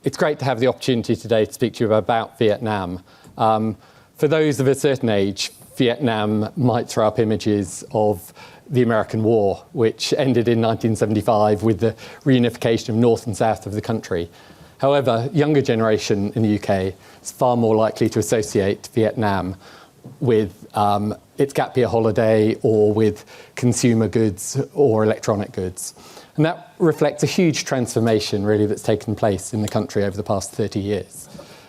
It's great to have the opportunity today to speak to you about Vietnam. For those of a certain age, Vietnam might throw up images of the American War, which ended in 1975 with the reunification of north and south of the country. However, younger generation in the UK is far more likely to associate Vietnam with its gap year holiday or with consumer goods or electronic goods. And that reflects a huge transformation, really, that's taken place in the country over the past 30 years.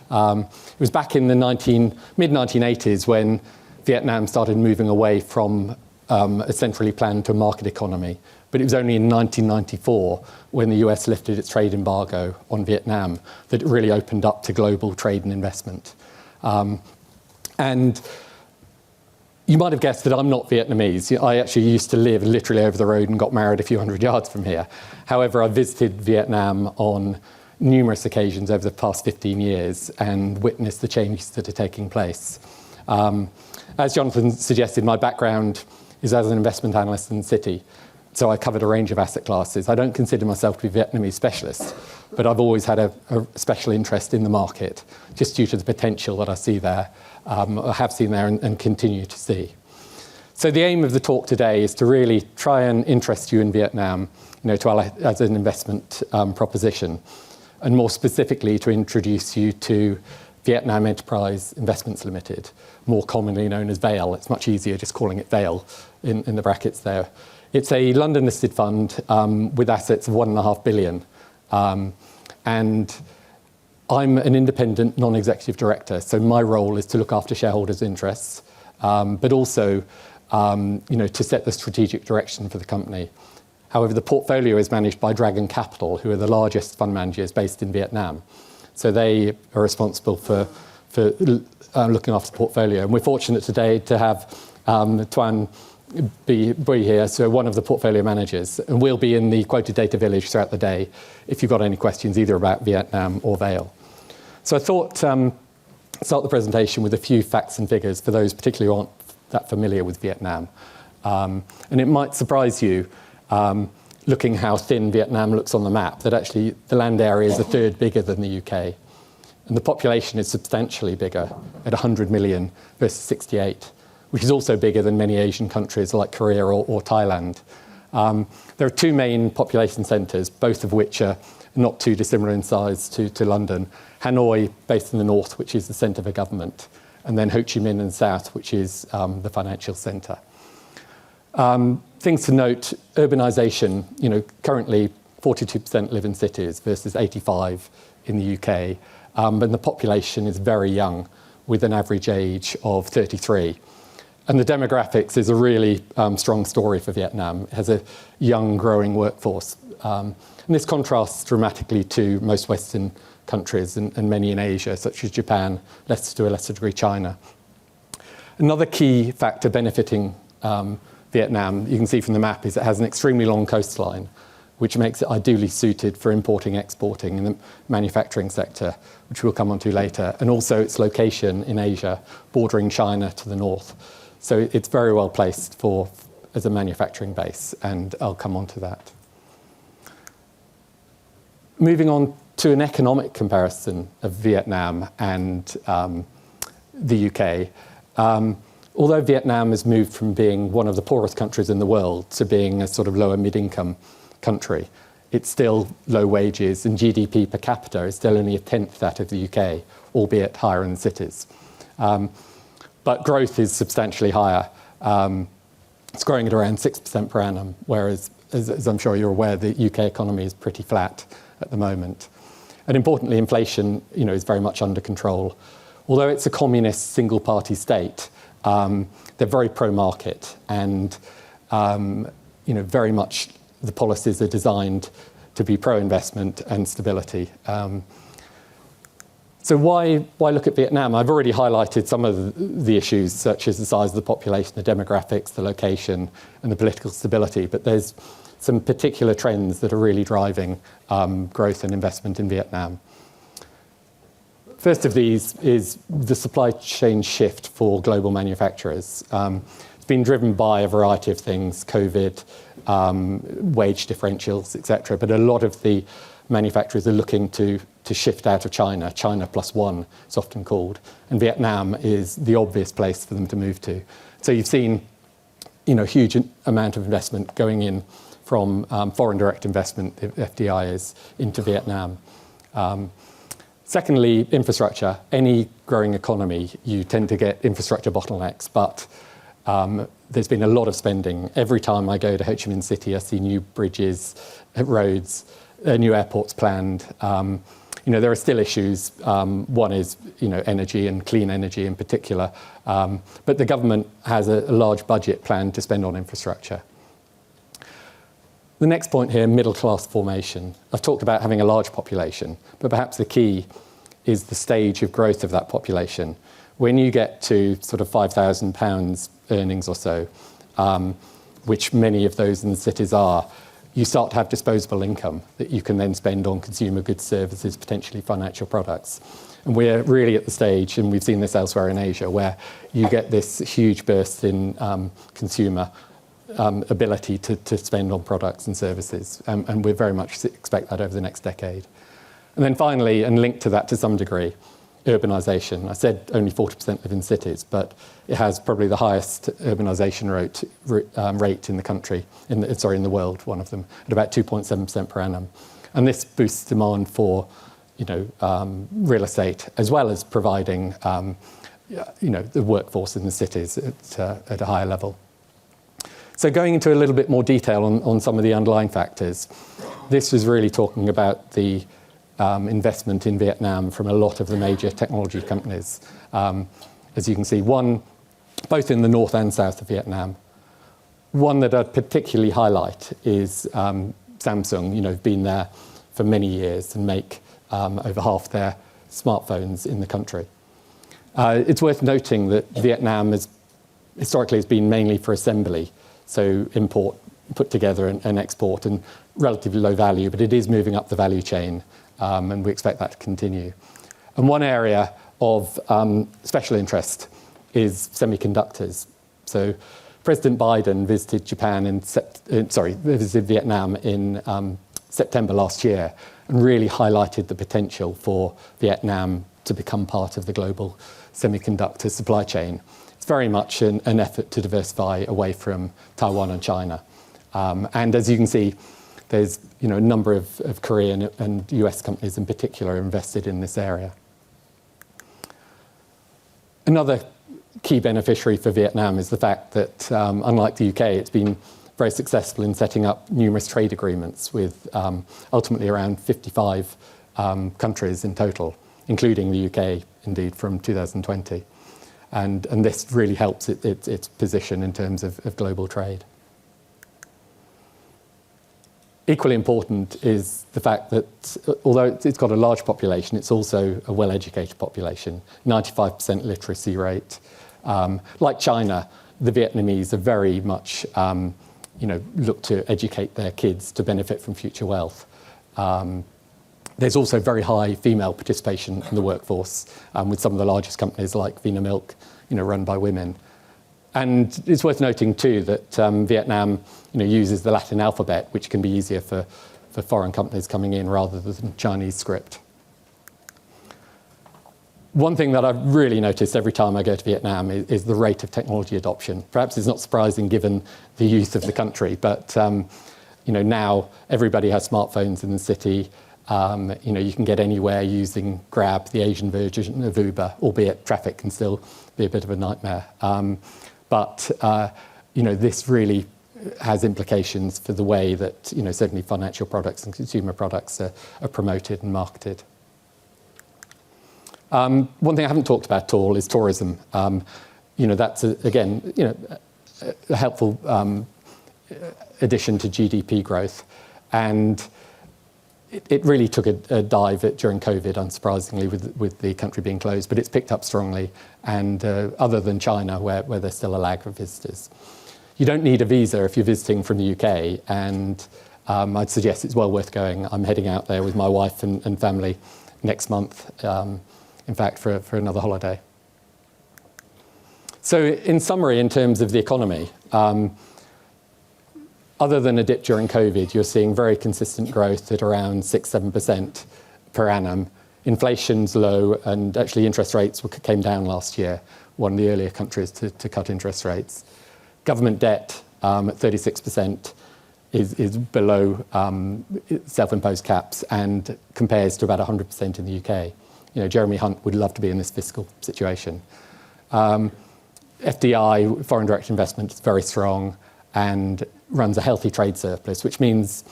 It was back in the mid-1980s when Vietnam started moving away from a centrally planned to a market economy. But it was only in 1994, when the US lifted its trade embargo on Vietnam, that it really opened up to global trade and investment. And you might have guessed that I'm not Vietnamese. I actually used to live literally over the road and got married a few hundred yards from here. However, I visited Vietnam on numerous occasions over the past 15 years and witnessed the changes that are taking place. As Jonathan suggested, my background is as an investment analyst in Citi. So I covered a range of asset classes. I don't consider myself to be a Vietnamese specialist, but I've always had a special interest in the market, just due to the potential that I see there, I have seen there and continue to see. So the aim of the talk today is to really try and interest you in Vietnam, as an investment proposition, and more specifically to introduce you to Vietnam Enterprise Investments Limited, more commonly known as VAIL. It's much easier just calling it VAIL in the brackets there. It's a London-listed fund with assets of $1.5 billion. And I'm an independent non-executive director, so my role is to look after shareholders' interests, but also to set the strategic direction for the company. However, the portfolio is managed by Dragon Capital, who are the largest fund managers based in Vietnam. So they are responsible for looking after the portfolio. And we're fortunate today to have Tuan be here, so one of the portfolio managers, and we'll be in the quoted data village throughout the day if you've got any questions either about Vietnam or VAIL. So I thought start the presentation with a few facts and figures for those particularly who aren't that familiar with Vietnam. And it might surprise you, looking how thin Vietnam looks on the map, that actually the land area is a third bigger than the UK. And the population is substantially bigger at 100 million versus 68. Which is also bigger than many Asian countries like Korea or Thailand. There are two main population centres, both of which are not too dissimilar in size to London. Hanoi, based in the north, which is the centre for government, and then Ho Chi Minh in the south, which is the financial centre. Things to note, urbanisation, currently 42% live in cities versus 85% in the UK, but the population is very young, with an average age of 33. And the demographics is a really strong story for Vietnam. It has a young, growing workforce. And this contrasts dramatically to most Western countries and many in Asia, such as Japan, to a lesser degree China. Another key factor benefiting Vietnam, you can see from the map, is it has an extremely long coastline, which makes it ideally suited for importing, exporting in the manufacturing sector, which we'll come on to later, and also its location in Asia, bordering China to the north. So it's very well placed as a manufacturing base, and I'll come on to that. Moving on to an economic comparison of Vietnam and the UK. Although Vietnam has moved from being one of the poorest countries in the world to being a sort of lower mid-income country, it's still low wages, and GDP per capita is still only a tenth that of the UK, albeit higher in cities. But growth is substantially higher. It's growing at around 6% per annum, whereas, as I'm sure you're aware, the UK economy is pretty flat at the moment. And importantly, inflation, is very much under control. Although it's a communist single-party state, they're very pro-market, and very much the policies are designed to be pro-investment and stability. So why look at Vietnam? I've already highlighted some of the issues, such as the size of the population, the demographics, the location, and the political stability. But there's some particular trends that are really driving growth and investment in Vietnam. First of these is the supply chain shift for global manufacturers. It's been driven by a variety of things, COVID, wage differentials, etc. But a lot of the manufacturers are looking to to shift out of China. China +1, it's often called. And Vietnam is the obvious place for them to move to. So you've seen huge amount of investment going in from foreign direct investment, FDIs, into Vietnam. Secondly, infrastructure. Any growing economy, you tend to get infrastructure bottlenecks, but there's been a lot of spending. Every time I go to Ho Chi Minh City, I see new bridges, roads, new airports planned. There are still issues. One is, energy and clean energy in particular. But the government has a large budget planned to spend on infrastructure. The next point here, middle class formation. I've talked about having a large population, but perhaps the key is the stage of growth of that population. When you get to sort of £5,000 earnings or so, which many of those in the cities are, you start to have disposable income that you can then spend on consumer goods, services, potentially financial products. And we're really at the stage, and we've seen this elsewhere in Asia, where you get this huge burst in consumer ability to spend on products and services. And we very much expect that over the next decade. And then finally, and linked to that to some degree, urbanisation. I said only 40% live in cities, but it has probably the highest urbanisation rate in the country, in the world, one of them, at about 2.7% per annum. And this boosts demand for, real estate, as well as providing, the workforce in the cities at a higher level. So going into a little bit more detail on some of the underlying factors, this was really talking about the investment in Vietnam from a lot of the major technology companies. As you can see, one, both in the north and south of Vietnam. One that I'd particularly highlight is Samsung, been there for many years and make over half their smartphones in the country. It's worth noting that Vietnam historically has been mainly for assembly, so import, put together and export, and relatively low value, but it is moving up the value chain, and we expect that to continue. And one area of special interest is semiconductors. So President Biden visited Vietnam in September last year and really highlighted the potential for Vietnam to become part of the global semiconductor supply chain. It's very much an effort to diversify away from Taiwan and China. And as you can see, there's a number of Korean and US companies in particular invested in this area. Another key beneficiary for Vietnam is the fact that, unlike the UK, it's been very successful in setting up numerous trade agreements with ultimately around 55 countries in total, including the UK, indeed, from 2020. And this really helps its position in terms of global trade. Equally important is the fact that although it's got a large population, it's also a well-educated population, 95% literacy rate. Like China, the Vietnamese are very much look to educate their kids to benefit from future wealth. There's also very high female participation in the workforce, with some of the largest companies like Vina Milk, run by women. And it's worth noting too that Vietnam, uses the Latin alphabet, which can be easier for foreign companies coming in rather than Chinese script. One thing that I've really noticed every time I go to Vietnam is the rate of technology adoption. Perhaps it's not surprising given the youth of the country, but now everybody has smartphones in the city. You can get anywhere using Grab, the Asian version of Uber, albeit traffic can still be a bit of a nightmare. But this really has implications for the way that certainly financial products and consumer products are promoted and marketed. One thing I haven't talked about at all is tourism. That's again a helpful addition to GDP growth, and it really took a dive during COVID, unsurprisingly, with the country being closed, but it's picked up strongly, and other than China, where there's still a lag for visitors. You don't need a visa if you're visiting from the UK, and I'd suggest it's well worth going. I'm heading out there with my wife and family next month, in fact, for another holiday. So in summary, in terms of the economy, other than a dip during COVID, you're seeing very consistent growth at around 6-7% per annum. Inflation's low, and actually interest rates came down last year, one of the earlier countries to cut interest rates. Government debt at 36% is below self-imposed caps and compares to about 100% in the UK. Jeremy Hunt would love to be in this fiscal situation. FDI, foreign direct investment, is very strong and runs a healthy trade surplus, which means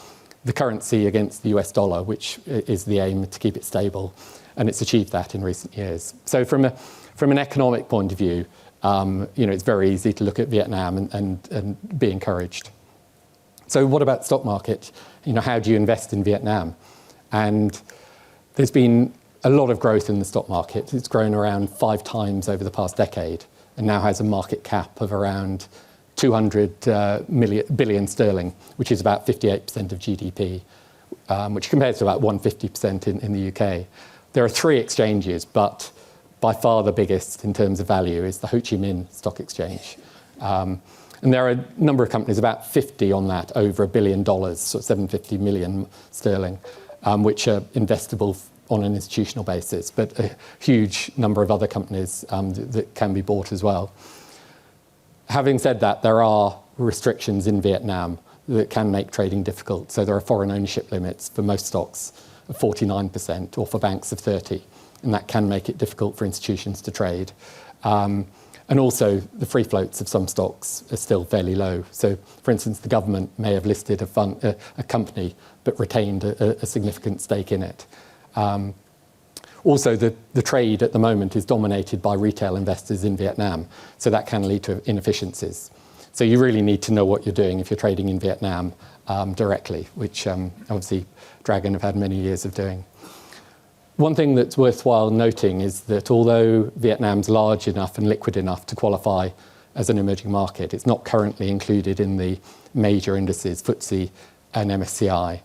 the currency against the US dollar, which is the aim to keep it stable, and it's achieved that in recent years. So from an economic point of view, it's very easy to look at Vietnam and be encouraged. So what about the stock market? How do you invest in Vietnam? And there's been a lot of growth in the stock market. It's grown around 5 times over the past decade and now has a market cap of around 200 billion sterling, which is about 58% of GDP, which compares to about 150% in the UK. There are 3 exchanges, but by far the biggest in terms of value is the Ho Chi Minh Stock Exchange. And there are a number of companies, about 50 on that, over $1 billion, so 750 million sterling, which are investable on an institutional basis, but a huge number of other companies that can be bought as well. Having said that, there are restrictions in Vietnam that can make trading difficult. So there are foreign ownership limits for most stocks of 49% or for banks of 30%, and that can make it difficult for institutions to trade. And also the free floats of some stocks are still fairly low. So for instance, the government may have listed a company but retained a significant stake in it. Also, the trade at the moment is dominated by retail investors in Vietnam, so that can lead to inefficiencies. So you really need to know what you're doing if you're trading in Vietnam directly, which obviously Dragon have had many years of doing. One thing that's worthwhile noting is that although Vietnam's large enough and liquid enough to qualify as an emerging market, it's not currently included in the major indices, FTSE and MSCI.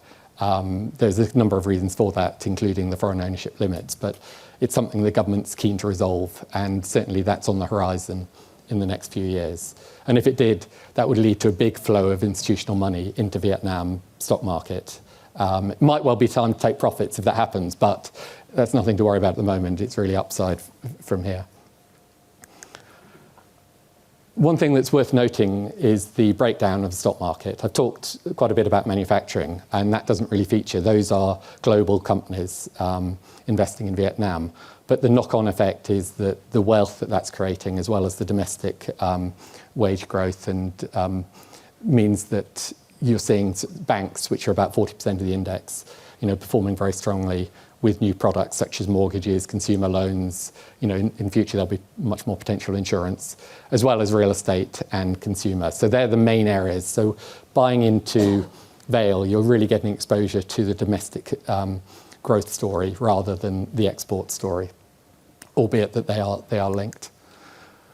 There's a number of reasons for that, including the foreign ownership limits, but it's something the government's keen to resolve, and certainly that's on the horizon in the next few years. And if it did, that would lead to a big flow of institutional money into Vietnam stock market. It might well be time to take profits if that happens, but that's nothing to worry about at the moment. It's really upside from here. One thing that's worth noting is the breakdown of the stock market. I've talked quite a bit about manufacturing, and that doesn't really feature. Those are global companies investing in Vietnam. But the knock-on effect is that the wealth that that's creating, as well as the domestic wage growth, and means that you're seeing banks, which are about 40% of the index, performing very strongly with new products such as mortgages, consumer loans. In future there'll be much more potential insurance, as well as real estate and consumer. So they're the main areas. So buying into Vail, you're really getting exposure to the domestic growth story rather than the export story, albeit that they are linked.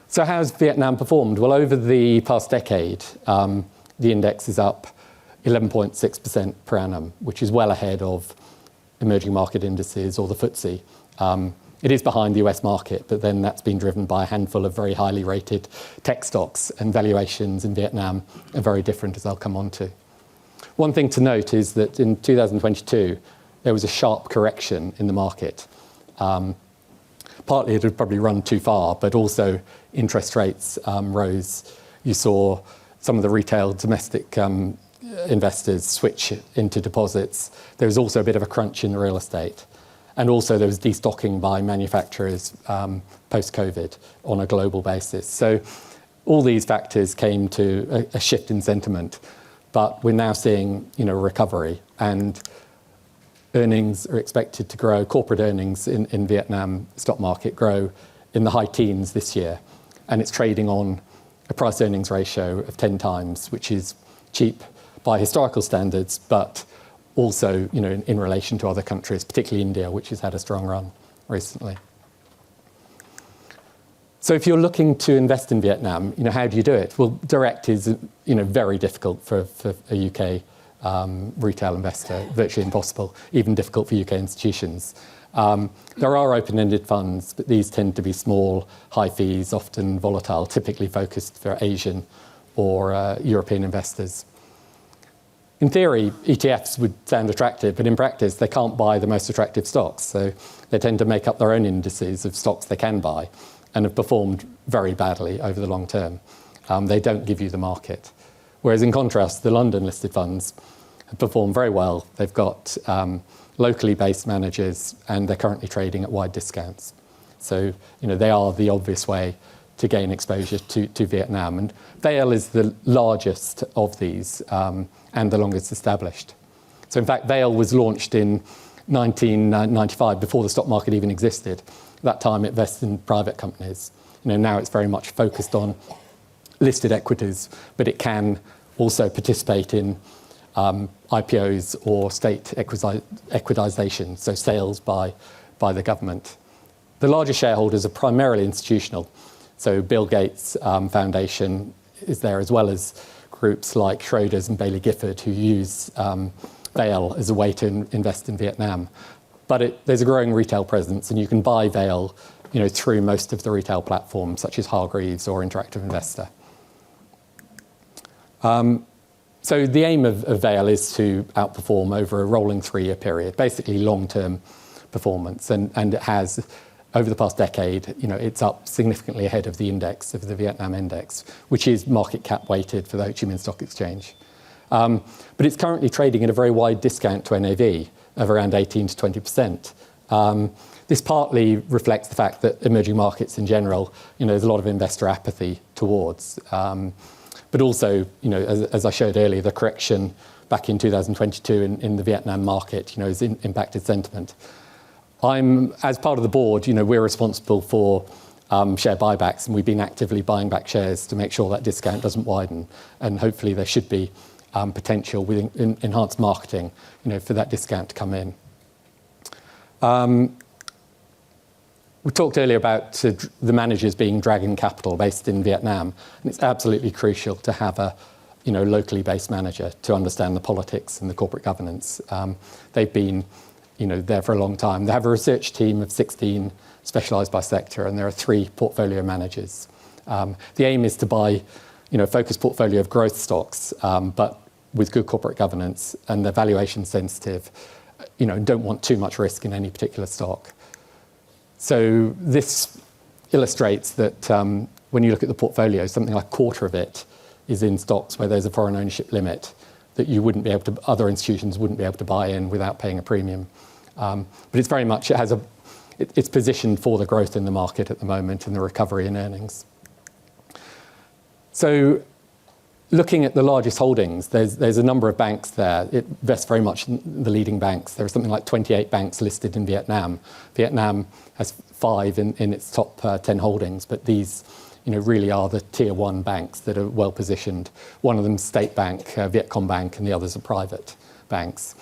So how's Vietnam performed? Well, over the past decade, the index is up 11.6% per annum, which is well ahead of emerging market indices or the FTSE. It is behind the US market, but then that's been driven by a handful of very highly rated tech stocks, and valuations in Vietnam are very different, as I'll come on to. One thing to note is that in 2022, there was a sharp correction in the market. Partly it had probably run too far, but also interest rates rose. You saw some of the retail domestic investors switch into deposits. There was also a bit of a crunch in real estate. And also there was destocking by manufacturers post-COVID on a global basis. So all these factors came to a shift in sentiment. But we're now seeing recovery, and earnings are expected to grow. Corporate earnings in Vietnam stock market grow in the high teens this year. And it's trading on a price earnings ratio of 10 times, which is cheap by historical standards, but also in relation to other countries, particularly India, which has had a strong run recently. So if you're looking to invest in Vietnam, how do you do it? Well, direct is very difficult for a UK retail investor, virtually impossible, even difficult for UK institutions. There are open-ended funds, but these tend to be small, high fees, often volatile, typically focused for Asian or European investors. In theory, ETFs would sound attractive, but in practice, they can't buy the most attractive stocks. So they tend to make up their own indices of stocks they can buy and have performed very badly over the long term. They don't give you the market. Whereas in contrast, the London-listed funds have performed very well. They've got locally based managers, and they're currently trading at wide discounts. So, they are the obvious way to gain exposure to Vietnam. And VAIL is the largest of these and the longest established. So in fact, VAIL was launched in 1995, before the stock market even existed. At that time, it invested in private companies. Now it's very much focused on listed equities, but it can also participate in IPOs or state equitization, so sales by the government. The largest shareholders are primarily institutional. So Bill Gates Foundation is there, as well as groups like Schroders and Baillie Gifford, who use VAIL as a way to invest in Vietnam. But there's a growing retail presence, and you can buy VAIL through most of the retail platforms, such as Hargreaves or Interactive Investor. So the aim of VAIL is to outperform over a rolling 3-year period, basically long-term performance. And it has, over the past decade, it's up significantly ahead of the index, of the Vietnam index, which is market cap weighted for the Ho Chi Minh Stock Exchange. But it's currently trading at a very wide discount to NAV of around 18 to 20%. This partly reflects the fact that emerging markets in general, there's a lot of investor apathy towards. But also, as I showed earlier, the correction back in 2022 in the Vietnam market, has impacted sentiment. As part of the board, we're responsible for share buybacks, and we've been actively buying back shares to make sure that discount doesn't widen. And hopefully there should be potential with enhanced marketing, for that discount to come in. We talked earlier about the managers being dragon capital based in Vietnam, and it's absolutely crucial to have a locally based manager to understand the politics and the corporate governance. They've been there for a long time. They have a research team of 16 specialised by sector, and there are 3 portfolio managers. The aim is to buy a focused portfolio of growth stocks, but with good corporate governance, and they're valuation sensitive, don't want too much risk in any particular stock. So this illustrates that when you look at the portfolio, something like a quarter of it is in stocks where there's a foreign ownership limit that other institutions wouldn't be able to buy in without paying a premium. But it's very much, it's positioned for the growth in the market at the moment and the recovery in earnings. So looking at the largest holdings, there's a number of banks there. It invests very much in the leading banks. There are something like 28 banks listed in Vietnam. Vietnam has 5 in its top 10 holdings, but these really are the tier 1 banks that are well positioned. One of them is State Bank, Vietcombank, and the others are private banks.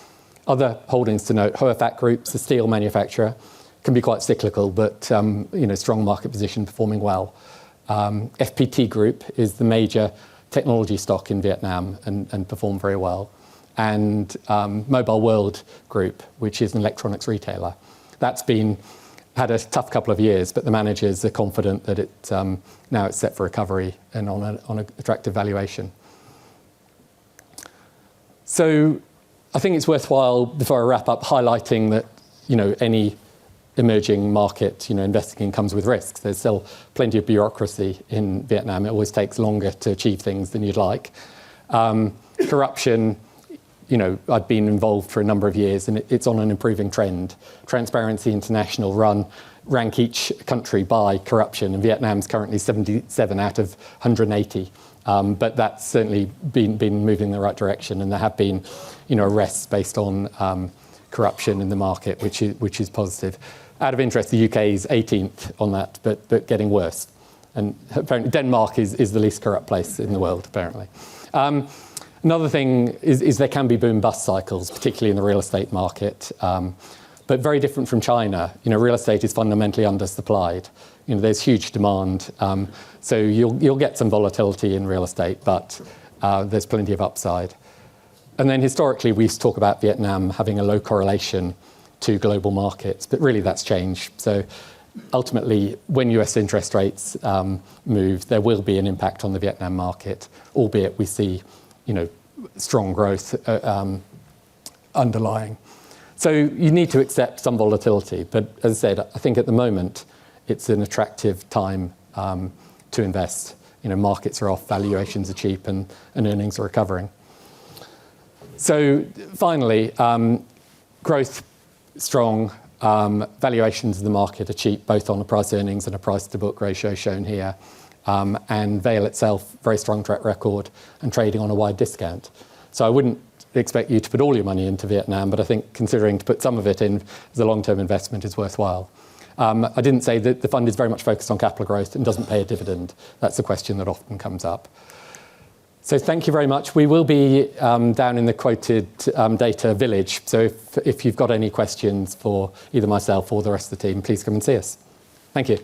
Other holdings to note: Hoa Phat Group's a steel manufacturer, can be quite cyclical, but strong market position, performing well. FPT Group is the major technology stock in Vietnam and performed very well. And Mobile World Group, which is an electronics retailer. That's had a tough couple of years, but the managers are confident that now it's set for recovery and on an attractive valuation. So I think it's worthwhile, before I wrap up, highlighting that any emerging market investing in comes with risks. There's still plenty of bureaucracy in Vietnam. It always takes longer to achieve things than you'd like. Corruption, I've been involved for a number of years, and it's on an improving trend. Transparency International rank each country by corruption, and Vietnam's currently 77 out of 180. But that's certainly been moving in the right direction, and there have been arrests based on corruption in the market, which is positive. Out of interest, the UK is 18th on that, but getting worse. And apparently Denmark is the least corrupt place in the world, apparently. Another thing is there can be boom-bust cycles, particularly in the real estate market, but very different from China. Real estate is fundamentally undersupplied. There's huge demand, so you'll get some volatility in real estate, but there's plenty of upside. And then historically, we used to talk about Vietnam having a low correlation to global markets, but really that's changed. So ultimately, when US interest rates move, there will be an impact on the Vietnam market, albeit we see strong growth underlying. So you need to accept some volatility, but as I said, I think at the moment it's an attractive time to invest. Markets are off, valuations are cheap, and earnings are recovering. So finally, growth strong, valuations in the market are cheap, both on a price earnings and a price to book ratio shown here. And Vale itself, very strong track record and trading on a wide discount. So I wouldn't expect you to put all your money into Vietnam, but I think considering to put some of it in as a long-term investment is worthwhile. I didn't say that the fund is very much focused on capital growth and doesn't pay a dividend. That's a question that often comes up. So thank you very much. We will be down in the quoted data village. So if you've got any questions for either myself or the rest of the team, please come and see us. Thank you.